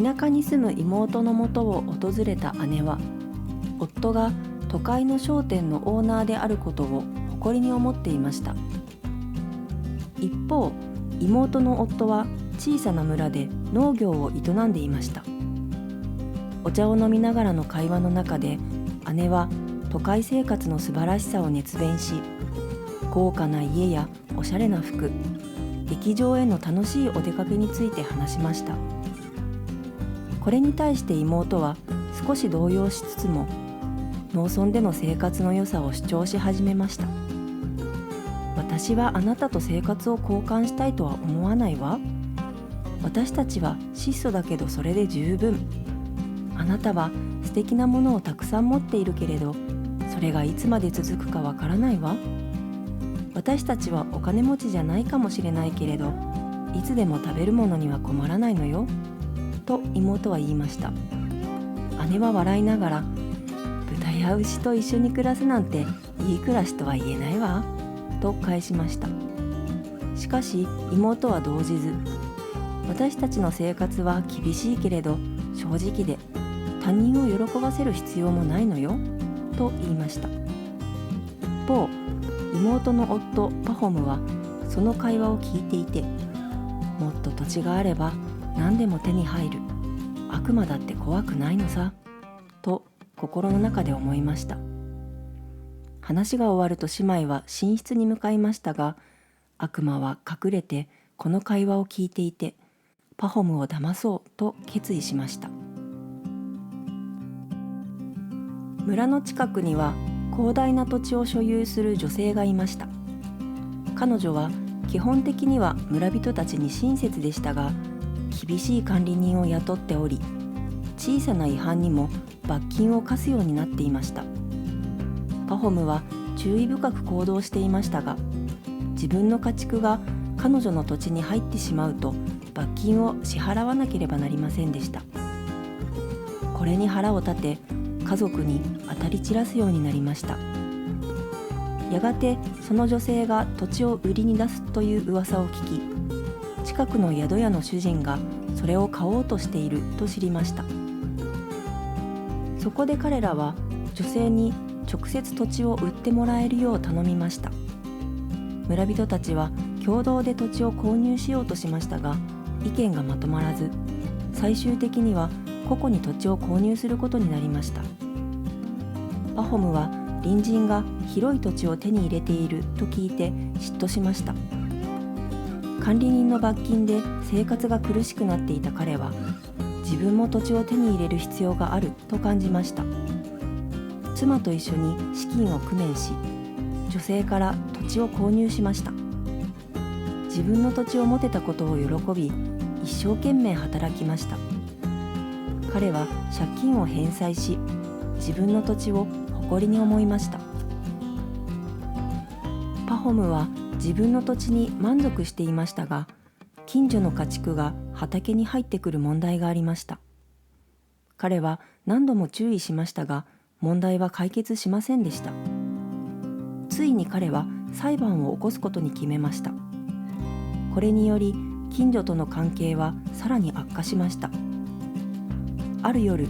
田舎に住む妹のもとを訪れた姉は、夫が都会の商店のオーナーであることを誇りに思っていました。一方、妹の夫は小さな村で農業を営んでいました。お茶を飲みながらの会話の中で、姉は都会生活の素晴らしさを熱弁し、豪華な家やおしゃれな服、劇場への楽しいお出かけについて話しました。これに対して妹は少し動揺しつつも、農村での生活の良さを主張し始めました。私はあなたと生活を交換したいとは思わないわ。私たちは質素だけどそれで十分。あなたは素敵なものをたくさん持っているけれど、それがいつまで続くかわからないわ。私たちはお金持ちじゃないかもしれないけれど、いつでも食べるものには困らないのよ。と妹は言いました。姉は笑いながら、豚や牛と一緒に暮らすなんていい暮らしとは言えないわ。と返しました。しかし妹は動じず、私たちの生活は厳しいけれど正直で、他人を喜ばせる必要もないのよ。と言いました。一方、妹の夫パホムはその会話を聞いていて、もっと土地があれば何でも手に入る。悪魔だって怖くないのさ。と心の中で思いました。話が終わると姉妹は寝室に向かいましたが、悪魔は隠れてこの会話を聞いていて、パホムを騙そうと決意しました。村の近くには広大な土地を所有する女性がいました。彼女は基本的には村人たちに親切でしたが、厳しい管理人を雇っており、小さな違反にも罰金を課すようになっていました。パホムは注意深く行動していましたが、自分の家畜が彼女の土地に入ってしまうと罰金を支払わなければなりませんでした。これに腹を立て、家族に当たり散らすようになりました。やがてその女性が土地を売りに出すという噂を聞き、近くの宿屋の主人がそれを買おうとしていると知りました。そこで彼らは女性に直接土地を売ってもらえるよう頼みました。村人たちは共同で土地を購入しようとしましたが、意見がまとまらず、最終的には個々に土地を購入することになりました。パホムは隣人が広い土地を手に入れていると聞いて嫉妬しました。管理人の罰金で生活が苦しくなっていた彼は、自分も土地を手に入れる必要があると感じました。妻と一緒に資金を工面し、女性から土地を購入しました。自分の土地を持てたことを喜び、一生懸命働きました。彼は借金を返済し、自分の土地を誇りに思いました。パホムは自分の土地に満足していましたが、近所の家畜が畑に入ってくる問題がありました。彼は何度も注意しましたが、問題は解決しませんでした。ついに彼は裁判を起こすことに決めました。これにより近所との関係はさらに悪化しました。ある夜、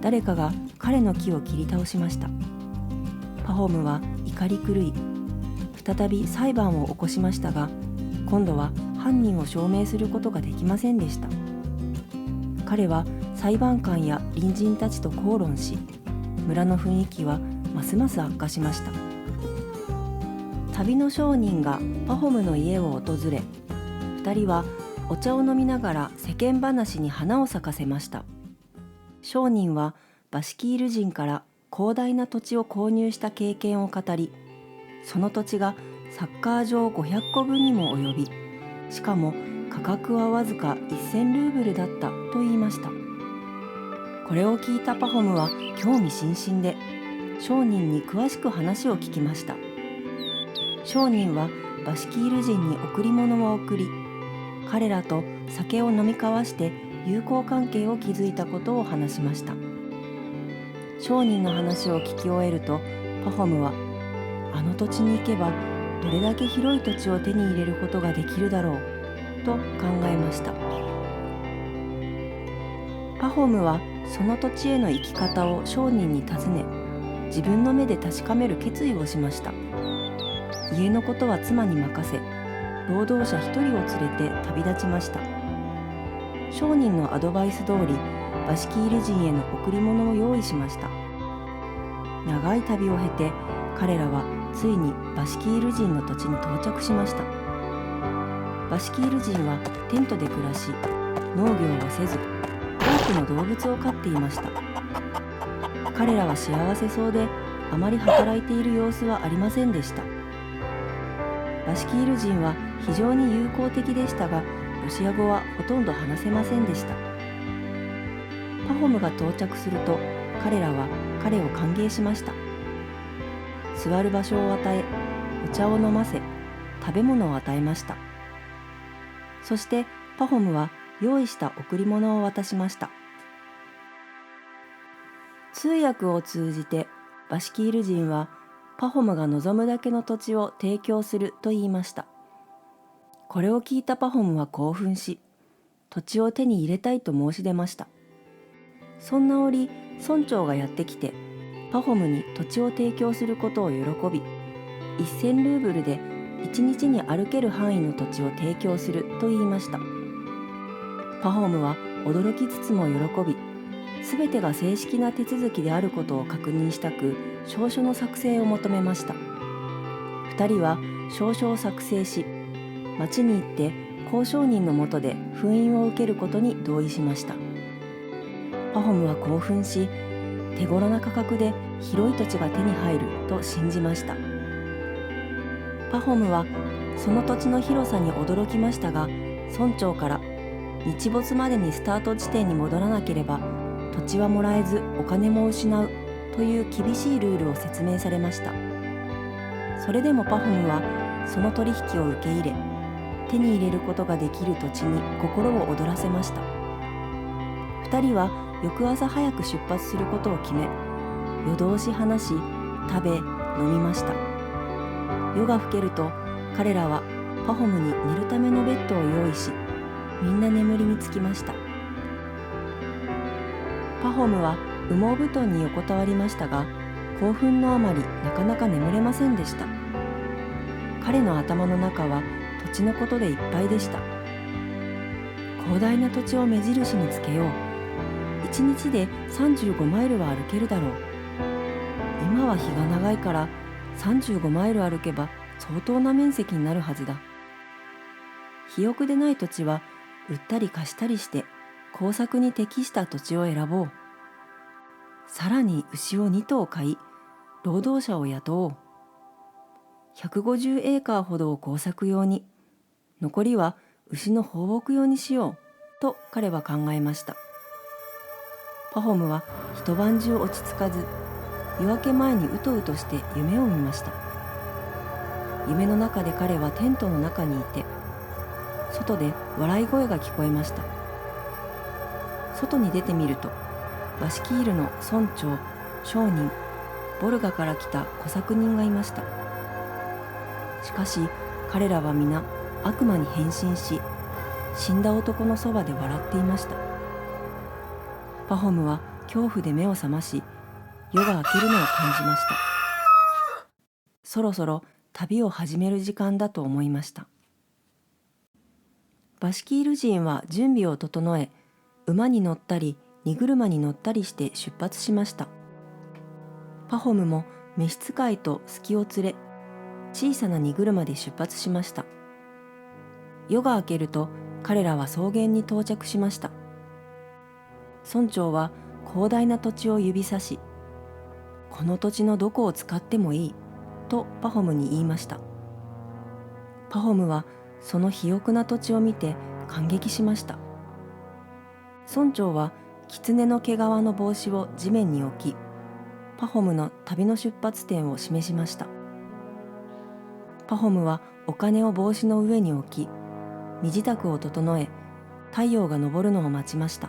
誰かが彼の木を切り倒しました。パホムは怒り狂い、再び裁判を起こしましたが、今度は犯人を証明することができませんでした。彼は裁判官や隣人たちと口論し、村の雰囲気はますます悪化しました。旅の商人がパホムの家を訪れ、2人はお茶を飲みながら世間話に花を咲かせました。商人はバシキール人から広大な土地を購入した経験を語り、その土地がサッカー場500個分にも及び、しかも価格はわずか1000ルーブルだったと言いました。これを聞いたパホムは興味津々で、商人に詳しく話を聞きました。商人はバシキール人に贈り物を贈り、彼らと酒を飲み交わして友好関係を築いたことを話しました。商人の話を聞き終えると、パホムは、あの土地に行けばどれだけ広い土地を手に入れることができるだろうと考えました。パホムはその土地への行き方を商人に尋ね、自分の目で確かめる決意をしました。家のことは妻に任せ、労働者一人を連れて旅立ちました。商人のアドバイス通り、バシキール人への贈り物を用意しました。長い旅を経て、彼らはついにバシキール人の土地に到着しました。バシキール人はテントで暮らし、農業をせず、多くの動物を飼っていました。彼らは幸せそうで、あまり働いている様子はありませんでした。バシキール人は非常に友好的でしたが、ロシア語はほとんど話せませんでした。パホムが到着すると、彼らは彼を歓迎しました。座る場所を与え、お茶を飲ませ、食べ物を与えました。そしてパホムは用意した贈り物を渡しました。通訳を通じてバシキール人はパホムが望むだけの土地を提供すると言いました。これを聞いたパホムは興奮し、土地を手に入れたいと申し出ました。そんな折、村長がやってきて、パホムに土地を提供することを喜び、1000ルーブルで1日に歩ける範囲の土地を提供すると言いました。パホムは驚きつつも喜び、すべてが正式な手続きであることを確認したく、証書の作成を求めました。2人は証書を作成し、町に行って交渉人のもとで封印を受けることに同意しました。パホムは興奮し、手頃な価格で広い土地が手に入ると信じました。パホムはその土地の広さに驚きましたが、村長から日没までにスタート地点に戻らなければ土地はもらえずお金も失うという厳しいルールを説明されました。それでもパホムはその取引を受け入れ、手に入れることができる土地に心を躍らせました。2人は翌朝早く出発することを決め、夜通し話し、食べ、飲みました。夜が更けると、彼らはパホムに寝るためのベッドを用意し、みんな眠りにつきました。パホムは羽毛布団に横たわりましたが、興奮のあまりなかなか眠れませんでした。彼の頭の中は土地のことでいっぱいでした。広大な土地を目印につけよう。1日で35マイルは歩けるだろう。今は日が長いから35マイル歩けば相当な面積になるはずだ。肥沃でない土地は売ったり貸したりして耕作に適した土地を選ぼう。さらに牛を2頭買い、労働者を雇おう。150エーカーほどを耕作用に、残りは牛の放牧用にしようと彼は考えました。パホムは一晩中落ち着かず、夜明け前にうとうとして夢を見ました。夢の中で彼はテントの中にいて、外で笑い声が聞こえました。外に出てみると、バシキールの村長、商人、ボルガから来た小作人がいました。しかし彼らは皆悪魔に変身し、死んだ男のそばで笑っていました。パホムは恐怖で目を覚まし、夜が明けるのを感じました。そろそろ旅を始める時間だと思いました。バシキール人は準備を整え、馬に乗ったり荷車に乗ったりして出発しました。パホムも召使いと隙を連れ、小さな荷車で出発しました。夜が明けると彼らは草原に到着しました。村長は広大な土地を指さし、この土地のどこを使ってもいいとパホムに言いました。パホムはその肥沃な土地を見て感激しました。村長は狐の毛皮の帽子を地面に置き、パホムの旅の出発点を示しました。パホムはお金を帽子の上に置き、身支度を整え、太陽が昇るのを待ちました。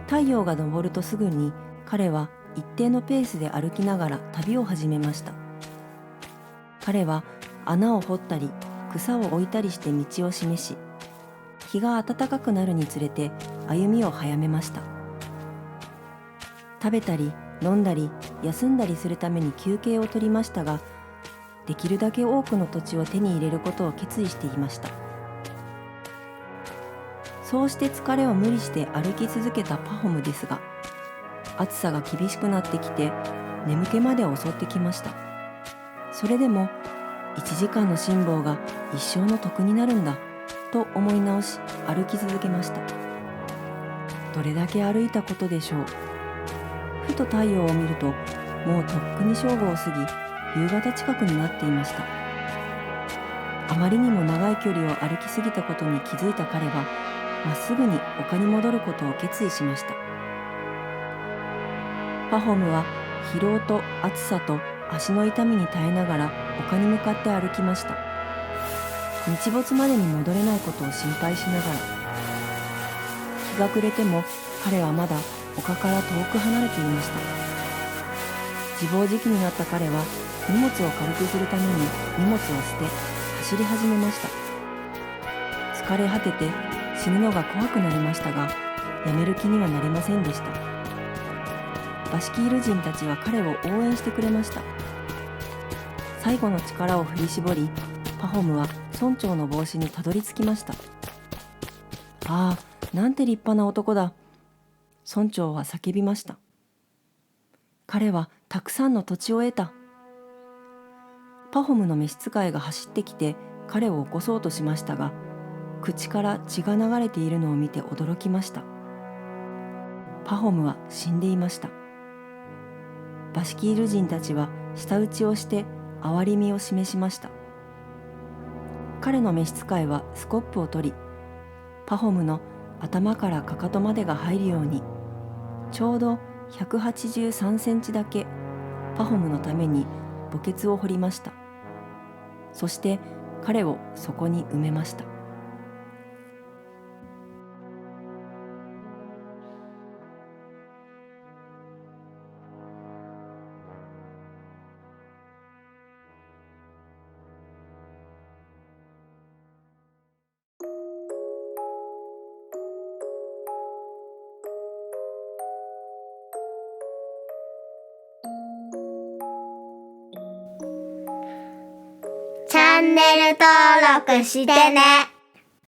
太陽が昇るとすぐに彼は一定のペースで歩きながら旅を始めました。彼は穴を掘ったり草を置いたりして道を示し、日が暖かくなるにつれて歩みを早めました。食べたり飲んだり休んだりするために休憩を取りましたが、できるだけ多くの土地を手に入れることを決意していました。そうして疲れを無理して歩き続けたパホムですが、暑さが厳しくなってきて眠気まで襲ってきました。それでも1時間の辛抱が一生の得になるんだと思い直し歩き続けました。どれだけ歩いたことでしょう。ふと太陽を見ると、もうとっくに正午を過ぎ、夕方近くになっていました。あまりにも長い距離を歩きすぎたことに気づいた彼は、まっすぐに丘に戻ることを決意しました。パホムは疲労と暑さと足の痛みに耐えながら丘に向かって歩きました。日没までに戻れないことを心配しながら。日が暮れても彼はまだ丘から遠く離れていました。自暴自棄になった彼は荷物を軽くするために荷物を捨て走り始めました。疲れ果てて死ぬのが怖くなりましたが、やめる気にはなりませんでした。バシキール人たちは彼を応援してくれました。最後の力を振り絞り、パホムは村長の帽子にたどり着きました。ああ、なんて立派な男だ。村長は叫びました。彼はたくさんの土地を得た。パホムの召使いが走ってきて彼を起こそうとしましたが、口から血が流れているのを見て驚きました。パホムは死んでいました。バシキール人たちは舌打ちをして憐れみを示しました。彼の召使いはスコップを取り、パホムの頭からかかとまでが入るように、ちょうど183センチだけパホムのために墓穴を掘りました。そして彼をそこに埋めました。チャンネル登録してね。